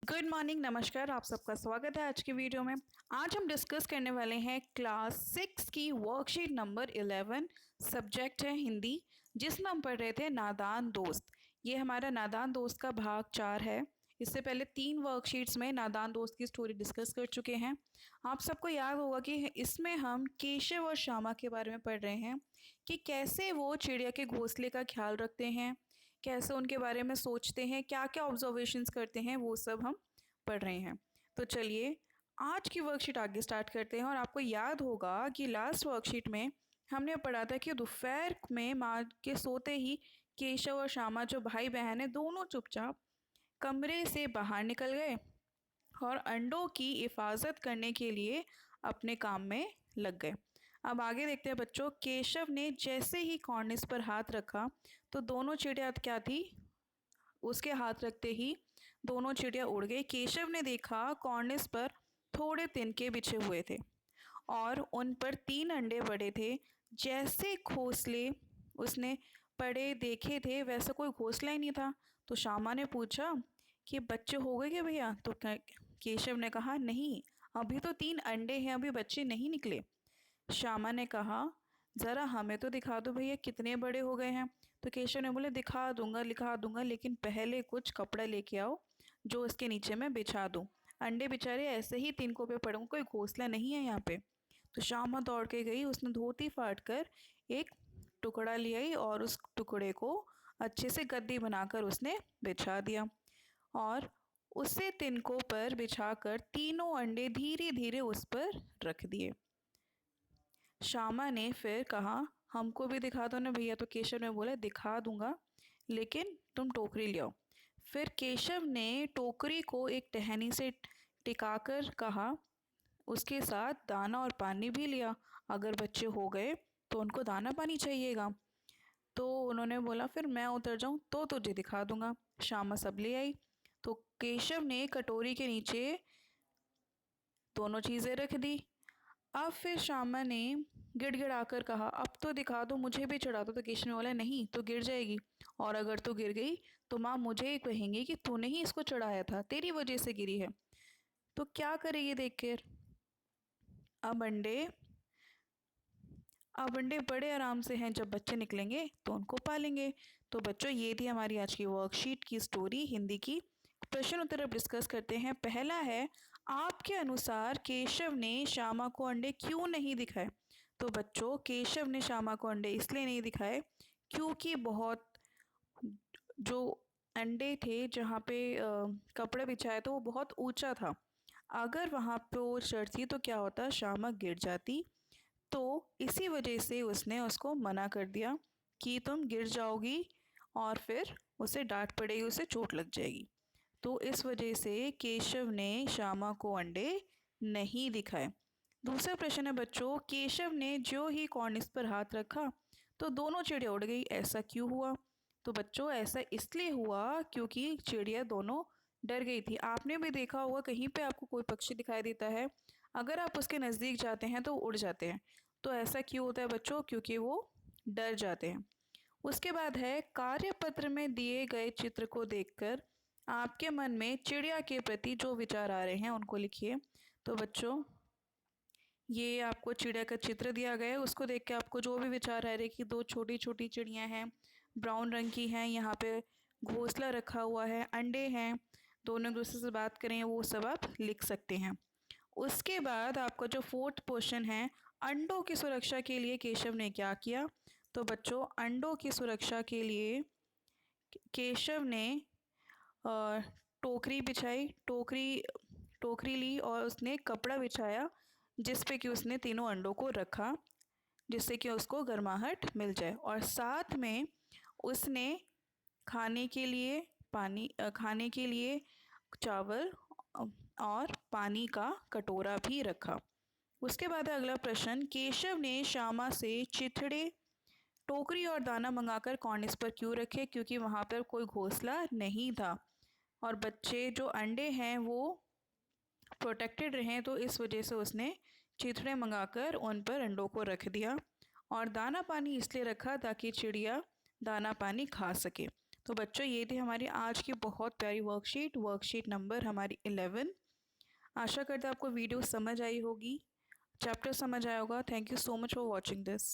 Good morning, नमस्कार। आप सबका स्वागत है आज की वीडियो में। आज हम डिस्कस करने वाले हैं क्लास 6 की वर्कशीट नंबर 11। सब्जेक्ट है हिंदी, जिसमें हम पढ़ रहे थे नादान दोस्त। ये हमारा नादान दोस्त का भाग 4 है। इससे पहले 3 वर्कशीट्स में नादान दोस्त की स्टोरी डिस्कस कर चुके हैं। आप सबको याद होगा कि इसमें हम केशव और श्यामा के बारे में पढ़ रहे हैं कि कैसे वो चिड़िया के घोंसले का ख्याल रखते हैं, कैसे उनके बारे में सोचते हैं, क्या क्या ऑब्जर्वेशंस करते हैं, वो सब हम पढ़ रहे हैं। तो चलिए आज की वर्कशीट आगे स्टार्ट करते हैं। और आपको याद होगा कि लास्ट वर्कशीट में हमने पढ़ा था कि दोपहर में माँ के सोते ही केशव और श्यामा जो भाई बहन है दोनों चुपचाप कमरे से बाहर निकल गए और अंडों की हिफाजत करने के लिए अपने काम में लग गए। अब आगे देखते हैं बच्चों। केशव ने जैसे ही कॉर्निस पर हाथ रखा तो दोनों चिड़िया क्या थी, उसके हाथ रखते ही दोनों चिड़िया उड़ गई। केशव ने देखा कॉर्निस पर थोड़े तिनके बिछे हुए थे और उन पर 3 अंडे पड़े थे। जैसे घोंसले उसने पड़े देखे थे वैसा कोई घोंसला ही नहीं था। तो श्यामा ने पूछा कि बच्चे हो गए क्या भैया? तो केशव ने कहा नहीं, अभी तो 3 अंडे हैं, अभी बच्चे नहीं निकले। श्यामा ने कहा ज़रा हमें तो दिखा दो भैया कितने बड़े हो गए हैं। तो केशव ने बोले दिखा दूंगा लिखा दूंगा, लेकिन पहले कुछ कपड़ा लेके आओ जो इसके नीचे मैं बिछा दूँ। अंडे बेचारे ऐसे ही तिनकों पे पड़े, कोई घोंसला नहीं है यहाँ पे। तो श्यामा दौड़ के गई, उसने धोती फाड़ कर एक टुकड़ा ले आई और उस टुकड़े को अच्छे से गद्दी बनाकर उसने बिछा दिया और उसे तिनकों पर बिछाकर तीनों अंडे धीरे धीरे उस पर रख दिए। श्यामा ने फिर कहा हमको भी दिखा दो ना भैया। तो केशव ने बोला दिखा दूंगा, लेकिन तुम टोकरी ले आओ। फिर केशव ने टोकरी को एक टहनी से टिकाकर कहा, उसके साथ दाना और पानी भी लिया, अगर बच्चे हो गए तो उनको दाना पानी चाहिएगा। तो उन्होंने बोला फिर मैं उतर जाऊं तो तुझे दिखा दूंगा। श्यामा सब ले आई। तो केशव ने कटोरी के नीचे दोनों चीज़ें रख दी। अब फिर श्यामा ने गिड़गिड़ाकर कहा अब तो दिखा दो, मुझे भी चढ़ा दो। तो केशव ने बोला नहीं, तो गिर जाएगी, और अगर तो गिर गई तो माँ मुझे ही कहेंगी कि तूने ही इसको चढ़ाया था, तेरी वजह से गिरी है। तो क्या करेगी देख कर। अब अंडे अब अंडे बड़े आराम से हैं, जब बच्चे निकलेंगे तो उनको पालेंगे। तो बच्चों ये थी हमारी आज की वर्कशीट की स्टोरी हिंदी की। प्रश्न उत्तर अब डिस्कस करते हैं। पहला है, आपके अनुसार केशव ने श्यामा को अंडे क्यों नहीं दिखाए? तो बच्चों केशव ने श्यामा को अंडे इसलिए नहीं दिखाए क्योंकि बहुत जो अंडे थे जहाँ पे कपड़ा बिछाया था वो बहुत ऊंचा था। अगर वहाँ पे वो चढ़ती तो क्या होता, श्यामा गिर जाती। तो इसी वजह से उसने उसको मना कर दिया कि तुम गिर जाओगी और फिर उसे डांट पड़ेगी, उसे चोट लग जाएगी। तो इस वजह से केशव ने श्यामा को अंडे नहीं दिखाए। दूसरा प्रश्न है बच्चों, केशव ने जो ही कॉर्निस पर हाथ रखा तो दोनों चिड़िया उड़ गई, ऐसा क्यों हुआ? तो बच्चों ऐसा इसलिए हुआ क्योंकि चिड़िया दोनों डर गई थी। आपने भी देखा होगा कहीं पे आपको कोई पक्षी दिखाई देता है, अगर आप उसके नज़दीक जाते हैं तो उड़ जाते हैं। तो ऐसा क्यों होता है बच्चों? क्योंकि वो डर जाते हैं। उसके बाद है, कार्यपत्र में दिए गए चित्र को देखकर आपके मन में चिड़िया के प्रति जो विचार आ रहे हैं उनको लिखिए। तो बच्चों ये आपको चिड़िया का चित्र दिया गया है, उसको देख के आपको जो भी विचार आ रहे कि 2 छोटी छोटी चिड़िया हैं, ब्राउन रंग की हैं, यहाँ पे घोंसला रखा हुआ है, अंडे हैं, दोनों एक दूसरे से बात करें, वो सब आप लिख सकते हैं। उसके बाद आपका जो 4th क्वेश्चन है, अंडों की सुरक्षा के लिए केशव ने क्या किया? तो बच्चों अंडों की सुरक्षा के लिए केशव ने टोकरी बिछाई, टोकरी ली और उसने कपड़ा बिछाया जिस पे कि उसने तीनों अंडों को रखा, जिससे कि उसको गर्माहट मिल जाए। और साथ में उसने खाने के लिए खाने के लिए चावल और पानी का कटोरा भी रखा। उसके बाद अगला प्रश्न, केशव ने श्यामा से चिथड़े, टोकरी और दाना मंगाकर कॉर्निस पर क्यों रखे? क्योंकि वहाँ पर कोई घोंसला नहीं था और बच्चे जो अंडे हैं वो प्रोटेक्टेड रहें, तो इस वजह से उसने चिथड़े मंगाकर उन पर अंडों को रख दिया। और दाना पानी इसलिए रखा ताकि चिड़िया दाना पानी खा सके। तो बच्चों ये थी हमारी आज की बहुत प्यारी वर्कशीट नंबर हमारी 11। आशा करते हैं आपको वीडियो समझ आई होगी, चैप्टर समझ आया होगा। Thank you so much for watching this.